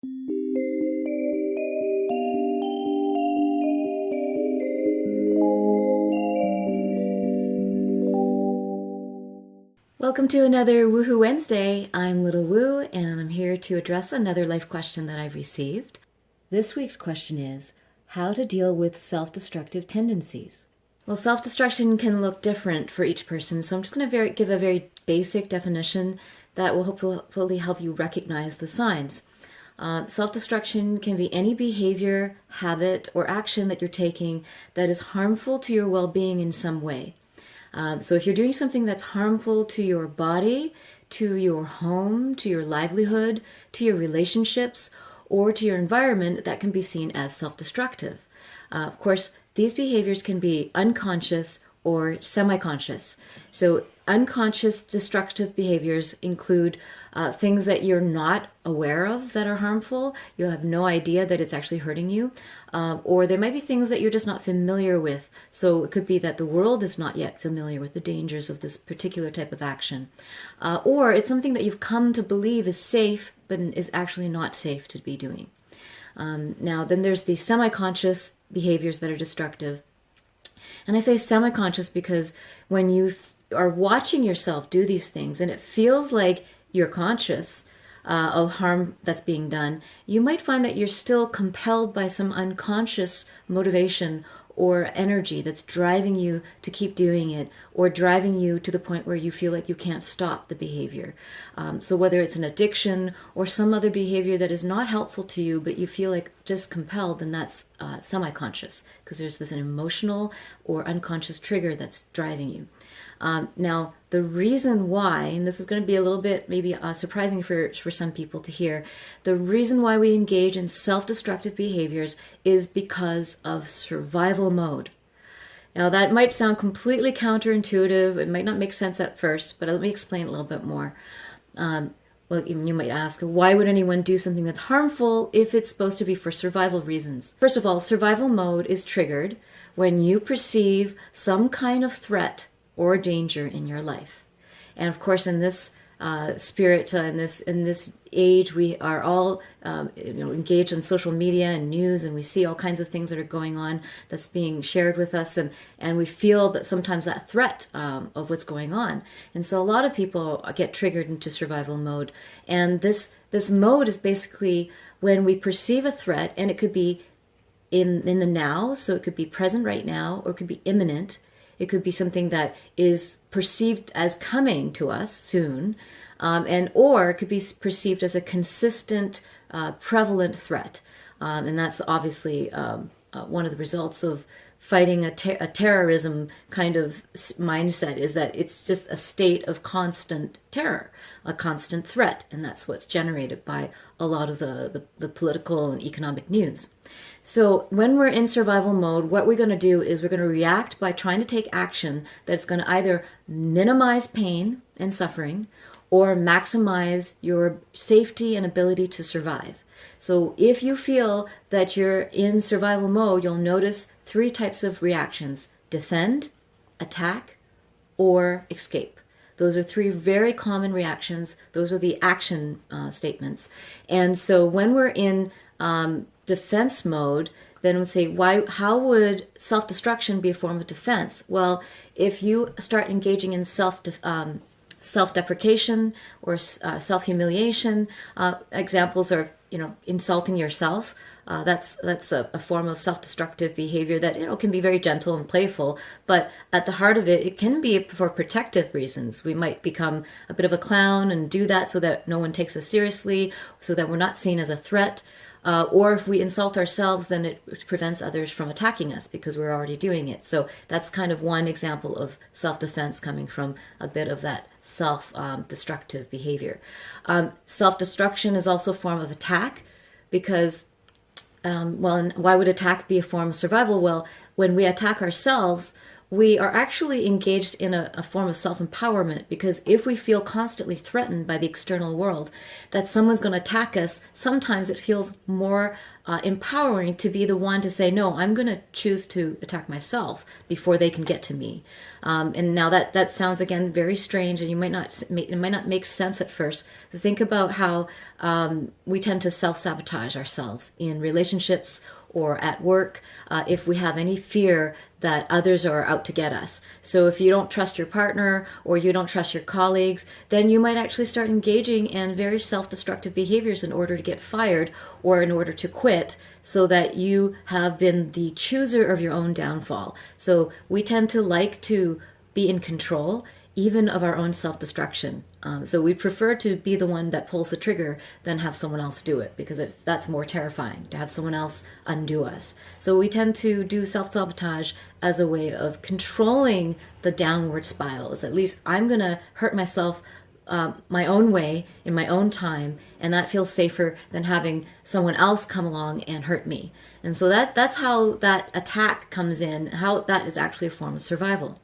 Welcome to another Woohoo Wednesday. I'm Little Woo, and I'm here to address another life question that I've received. This week's question is, how to deal with self-destructive tendencies. Well, self-destruction can look different for each person, so I'm just going to give a very basic definition that will hopefully help you recognize the signs. Self-destruction can be any behavior, habit, or action that you're taking that is harmful to your well-being in some way. So if you're doing something that's harmful to your body, to your home, to your livelihood, to your relationships, or to your environment, that can be seen as self-destructive. Of course, these behaviors can be unconscious or semi-conscious. So unconscious destructive behaviors include things that you're not aware of that are harmful. You have no idea that it's actually hurting you. Or there might be things that you're just not familiar with. So it could be that the world is not yet familiar with the dangers of this particular type of action. Or it's something that you've come to believe is safe, but is actually not safe to be doing. Now, then there's the semi-conscious behaviors that are destructive. And I say semi-conscious because when you are watching yourself do these things and it feels like you're conscious of harm that's being done, you might find that you're still compelled by some unconscious motivation or energy that's driving you to keep doing it, or driving you to the point where you feel like you can't stop the behavior. So whether it's an addiction or some other behavior that is not helpful to you, but you feel like just compelled, then that's semi-conscious, because there's this an emotional or unconscious trigger that's driving you. Now, the reason why, and this is going to be a little bit maybe surprising for some people to hear, the reason why we engage in self-destructive behaviors is because of survival mode. Now, that might sound completely counterintuitive. It might not make sense at first, but let me explain a little bit more. Well, you might ask, why would anyone do something that's harmful if it's supposed to be for survival reasons? First of all, survival mode is triggered when you perceive some kind of threat or danger in your life. And of course, in this spirit, in this age, we are all engaged in social media and news, and we see all kinds of things that are going on that's being shared with us, and we feel that sometimes that threat of what's going on. And so a lot of people get triggered into survival mode. And this mode is basically when we perceive a threat, and it could be in the now, so it could be present right now, or it could be imminent. It could be something that is perceived as coming to us soon, or it could be perceived as a consistent, prevalent threat. And that's obviously one of the results of fighting a terrorism kind of mindset, is that it's just a state of constant terror, a constant threat. And that's what's generated by a lot of the political and economic news. So when we're in survival mode, what we're going to do is we're going to react by trying to take action that's going to either minimize pain and suffering or maximize your safety and ability to survive. So if you feel that you're in survival mode, you'll notice 3 types of reactions: defend, attack, or escape. Those are 3 very common reactions. Those are the action statements. And so when we're in defense mode, then we'll say, how would self-destruction be a form of defense? Well, if you start engaging in self-deprecation or self-humiliation, examples are, insulting yourself. That's a form of self-destructive behavior that can be very gentle and playful, but at the heart of it, it can be for protective reasons. We might become a bit of a clown and do that so that no one takes us seriously, so that we're not seen as a threat. Or if we insult ourselves, then it prevents others from attacking us because we're already doing it. So that's kind of one example of self-defense coming from a bit of that self-destructive behavior. Self-destruction is also a form of attack because, and why would attack be a form of survival? Well, when we attack ourselves, we are actually engaged in a form of self-empowerment, because if we feel constantly threatened by the external world, that someone's going to attack us, sometimes it feels more empowering to be the one to say, no, I'm going to choose to attack myself before they can get to me. And now that sounds, again, very strange, and it might not make sense at first. Think about how we tend to self-sabotage ourselves in relationships or at work, if we have any fear that others are out to get us. So if you don't trust your partner or you don't trust your colleagues, then you might actually start engaging in very self-destructive behaviors in order to get fired or in order to quit, so that you have been the chooser of your own downfall. So we tend to like to be in control, even of our own self-destruction. So we prefer to be the one that pulls the trigger than have someone else do it, because that's more terrifying, to have someone else undo us. So we tend to do self-sabotage as a way of controlling the downward spirals. At least I'm going to hurt myself my own way, in my own time, and that feels safer than having someone else come along and hurt me. And so that's how that attack comes in, how that is actually a form of survival.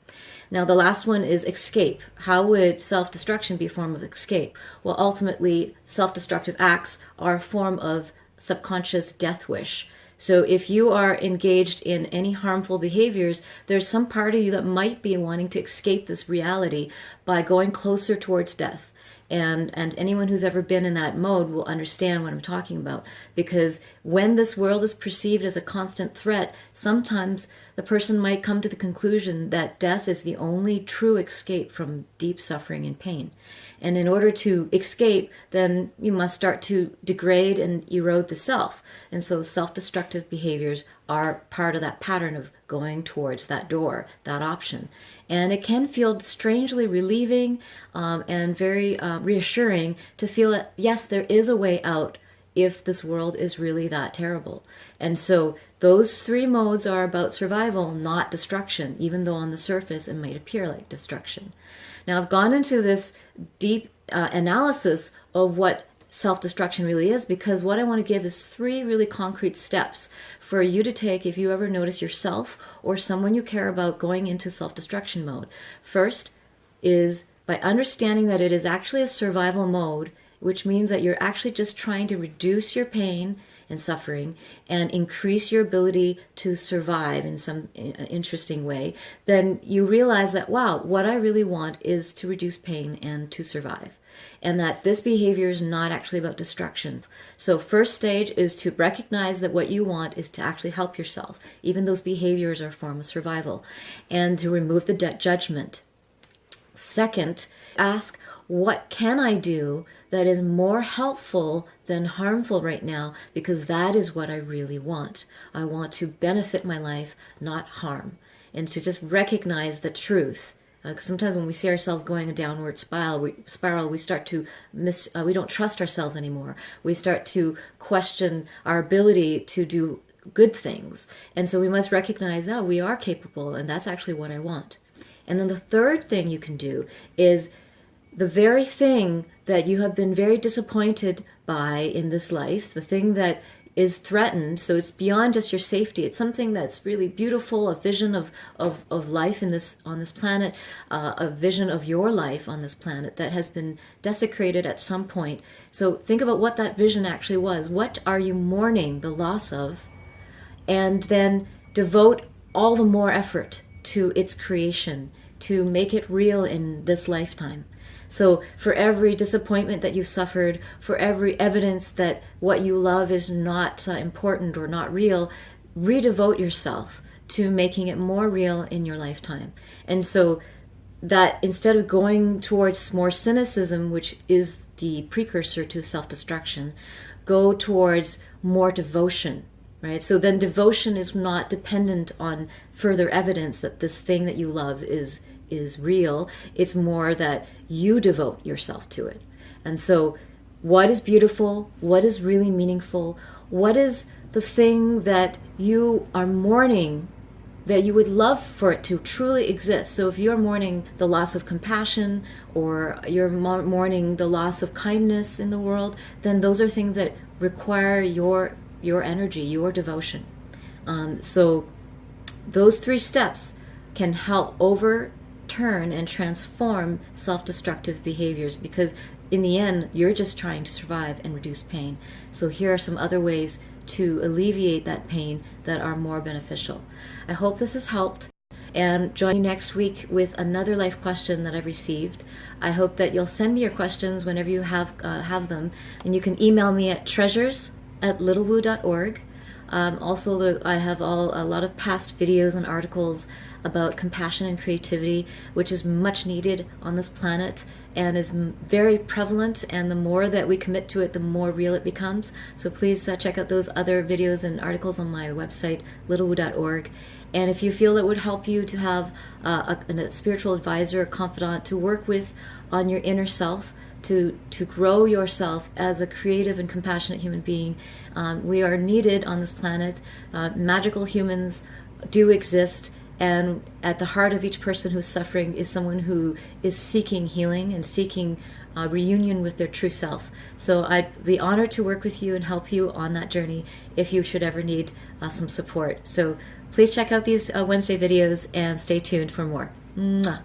Now, the last one is escape. How would self-destruction be a form of escape? Well, ultimately, self-destructive acts are a form of subconscious death wish. So if you are engaged in any harmful behaviors, there's some part of you that might be wanting to escape this reality by going closer towards death. And anyone who's ever been in that mode will understand what I'm talking about. Because when this world is perceived as a constant threat, sometimes the person might come to the conclusion that death is the only true escape from deep suffering and pain. And in order to escape, then you must start to degrade and erode the self. And so self-destructive behaviors are part of that pattern of going towards that door, that option. And it can feel strangely relieving and very reassuring to feel that, yes, there is a way out if this world is really that terrible. And so those three modes are about survival, not destruction, even though on the surface it might appear like destruction. Now, I've gone into this deep analysis of what self-destruction really is, because what I want to give is three really concrete steps for you to take if you ever notice yourself or someone you care about going into self-destruction mode. First is by understanding that it is actually a survival mode, which means that you're actually just trying to reduce your pain and suffering and increase your ability to survive in some interesting way. Then you realize that, wow, what I really want is to reduce pain and to survive. And that this behavior is not actually about destruction. So first stage is to recognize that what you want is to actually help yourself. Even those behaviors are a form of survival. And to remove the judgment. Second, ask, what can I do that is more helpful than harmful right now? Because that is what I really want. I want to benefit my life, not harm. And to just recognize the truth. Because sometimes when we see ourselves going a downward spiral, we start to we don't trust ourselves anymore. We start to question our ability to do good things. And so we must recognize, oh, we are capable, and that's actually what I want. And then the third thing you can do is the very thing that you have been very disappointed by in this life, the thing that is threatened, so it's beyond just your safety. It's something that's really beautiful, a vision of life on this planet, a vision of your life on this planet that has been desecrated at some point. So think about what that vision actually was. What are you mourning the loss of? And then devote all the more effort to its creation, to make it real in this lifetime. So for every disappointment that you've suffered, for every evidence that what you love is not important or not real, redevote yourself to making it more real in your lifetime. And so that instead of going towards more cynicism, which is the precursor to self-destruction, go towards more devotion. Right? So then devotion is not dependent on further evidence that this thing that you love is real. It's more that you devote yourself to it. And so what is beautiful? What is really meaningful? What is the thing that you are mourning that you would love for it to truly exist? So if you're mourning the loss of compassion, or you're mourning the loss of kindness in the world, then those are things that require your energy, your devotion. So those three steps can help overturn and transform self-destructive behaviors, because in the end, you're just trying to survive and reduce pain. So here are some other ways to alleviate that pain that are more beneficial. I hope this has helped, and join me next week with another life question that I've received. I hope that you'll send me your questions whenever you have them, and you can email me at treasures@littlewoo.org. Also, I have a lot of past videos and articles about compassion and creativity, which is much needed on this planet and is very prevalent, and the more that we commit to it, the more real it becomes. So please check out those other videos and articles on my website, littlewoo.org. And if you feel it would help you to have a spiritual advisor or confidant to work with on your inner self, to grow yourself as a creative and compassionate human being, we are needed on this planet. Magical humans do exist, and at the heart of each person who's suffering is someone who is seeking healing and seeking reunion with their true self. So I'd be honored to work with you and help you on that journey if you should ever need some support. So please check out these Wednesday videos and stay tuned for more. Mwah.